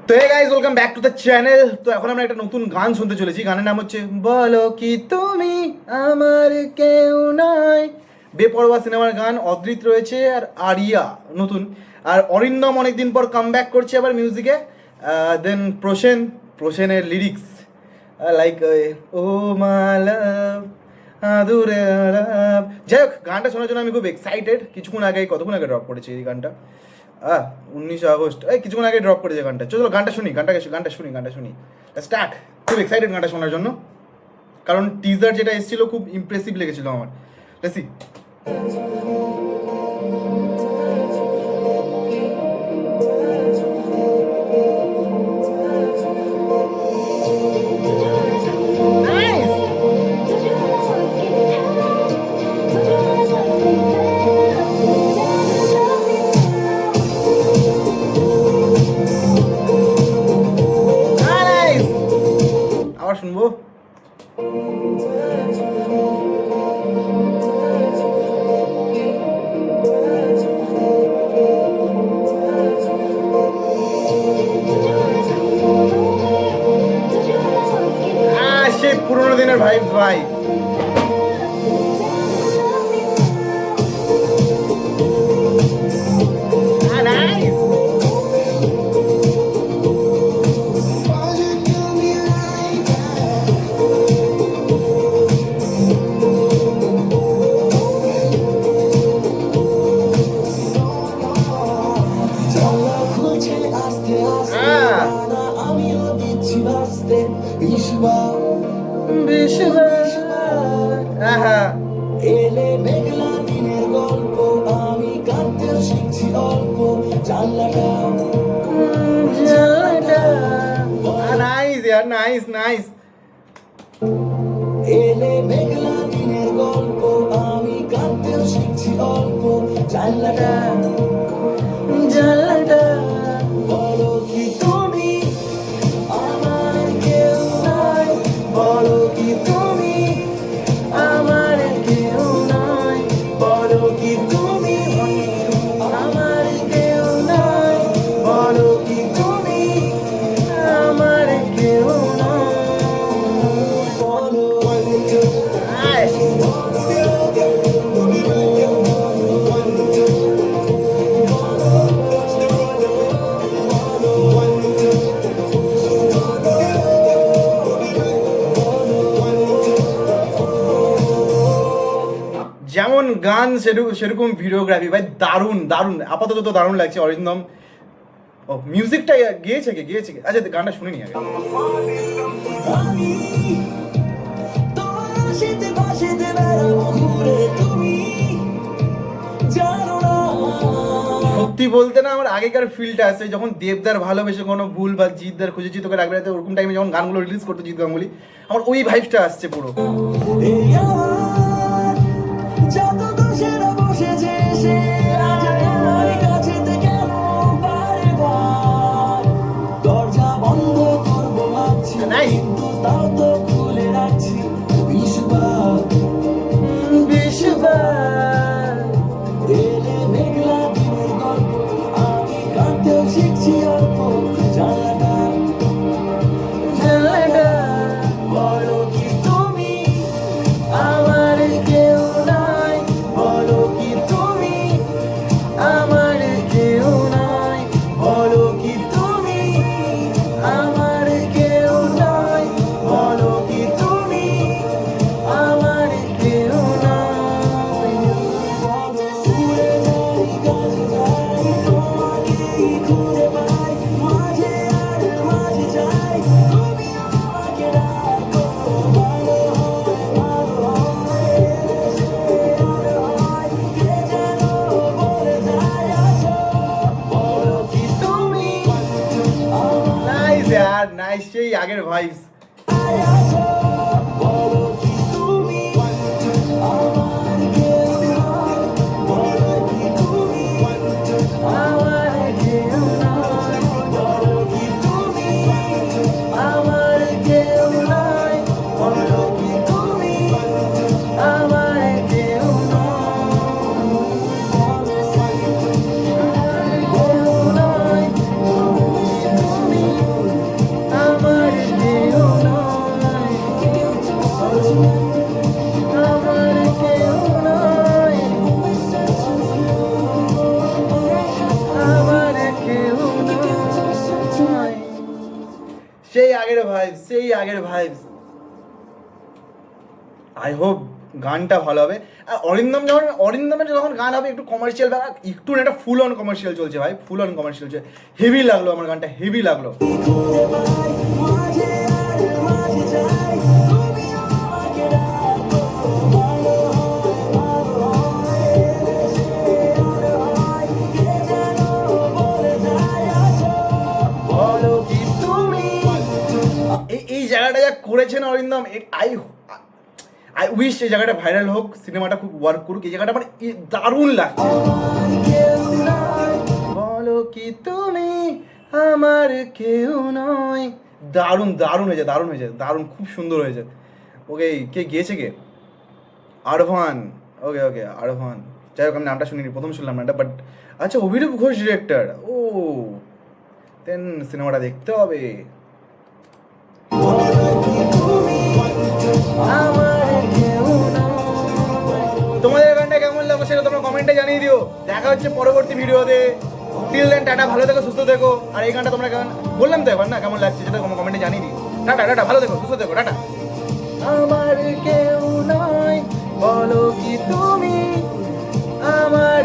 তো hey guys, welcome back to the channel. তো এখন আমরা একটা নতুন গান শুনতে চলেছি। গানের নাম হচ্ছে বলো কি তুমি আমার কেউ নয়। বেপরোয়া সিনেমার গান। অদ্রিত রয়েছে আর আরিয়া নতুন, আর অরিন্দম অনেকদিন পর কাম ব্যাক করছে আবার মিউজিকে। দেন প্রসেনের লিরিক্স লাইক ও মালাভ আদুরে আলাপ। যাই হোক, গানটা শোনার জন্য আমি খুব এক্সাইটেড। কতক্ষণ আগে ড্রপ করেছি এই গানটা? 19 আগস্ট, কিছুক্ষণ আগে ড্রপ করেছে গানটা। চলো গানটা শুনি। স্টার্ট। খুব এক্সাইটেড গানটা শোনার জন্য, কারণ টিজার যেটা এসেছিল খুব ইমপ্রেসিভ লেগেছিল আমার। Let's see. আবার শুনবো। সেই পুরোনো দিনের ভাই ভাই। এলে মেঘলা দিনের গল্প, আমি কাঁদতে শিখছি অল্প। জানলাটা নাইস। এলে মেঘলা দিনের গল্প, আমি কাঁদতে শিখছি অল্প। জানলাটা বলো কি তুমি আমার কেউ নয়, বলো কি তুমি আমার কেউ নয়, বলো কি তুমি আমার কেউ নয়, বলো কি তুমি আমার কেউ নয়, বলো যেমন গান সেরকম ভিডিওগ্রাফি ভাই। দারুণ আপাতত তো দারুণ লাগছে। অরিন্দম ও মিউজিকটা গিয়েছে কি? আচ্ছা, গানটা শুনে নি আগে। সত্যি বলতে না, আমার আগেকার ফিলটা আছে যখন দেবদার ভালোবেসে কোনো ভুল বা জিতদার খুঁজেছি তোকে রাখবে, ওরকম টাইমে যখন গানগুলো রিলিজ করতো জিৎ গাঙ্গুলি, আমার ওই ভাইবসটা আসছে পুরো। দরজা বন্ধ করবো ভাবছি, কিন্তু তাও তো খুলে রাখছি। এলে মেঘলা দিনের গল্প, আমি কাঁদতেও শিখছি অল্প। জানলাটা বলো কি তুমি আমার কেউ নয়, বলো কি তুমি আমার কেউ নয়, বলো কি তুমি আমার কেউ নয়, বলো কি তুমি আমার কেউ নয়, বলো উড়ে যাই গাছে যাই, তোমাকেই খুঁজে পাই, মাঝে আর মাঝে যাই, তুমি আমাকে ডাকো, ভালো হয় এদেশে আর হয়, কে যেন বলে যায় আসো, বলো কি তুমি নাইস, সেই আগের ভাইবস। আসো, বলো কি তুমি আমার কেউ নয়, বলো কি তুমি আমার কেউ নয়, বলো কি তুমি আমার কেউ নয়, বলো কি তুমি আমার কেউ নয়, কেউ নয়, তুমি সেই আগের ভাইবস। আই হোপ গানটা ভালো হবে। আর অরিন্দমের যখন গান হবে একটু কমার্শিয়াল, একটু না, একটা ফুল অন কমার্শিয়াল চলছে ভাই, ফুল অন কমার্শিয়াল চলছে। হেভি লাগলো আমার গানটা, হেভি লাগলো। খুঁজে পাই মাঝে আর মাঝে যাই, তুমি আমাকে ডাকো, ভালো হয় এদেশে আর হয়, কে যেন বলে যায় আসো, বলো কি তুমি, এই জায়গাটা যা করেছেন অরিন্দম, আই আই উইশ এই জায়গাটা ভাইরাল হোক, সিনেমাটা খুব ওয়ার্ক করুক। এই জায়গাটা মানে দারুণ লাগছে। আমার কেউ নাই। বলো কি তুমি আমার কেউ নয়, দারুণ দারুণ হয়েছে, দারুণ হয়েছে, দারুণ, খুব সুন্দর হয়েছে। ওকে, কে গিয়েছে কে? আরভান। ওকে ওকে, আরভান। যাই হোক, আমি নামটা শুনিনি, প্রথম শুনলাম নামটা, বাট আচ্ছা, অভিরূপ ঘোষ ডিরেক্টর। ও দেন সিনেমাটা দেখতে হবে। বলো কি তুমি আমার কেউ নয়। তোমাদের গানটা কেমন লাগলো সেটা তোমরা কমেন্টে জানিয়ে দিও। দেখা হচ্ছে পরবর্তী ভিডিওতে। টিল দেন, টাটা, ভালো থেকো, সুস্থ থেকো। আর এই গানটা তোমরা কেমন বললাম তো এবার না, কেমন লাগছে সেটা তোমরা কমেন্টে জানিয়ে দিও। টাটা টাটা, ভালো থেকো, সুস্থ থেকো, টাটা। আমার কেউ নয়, বলো কি তুমি আমার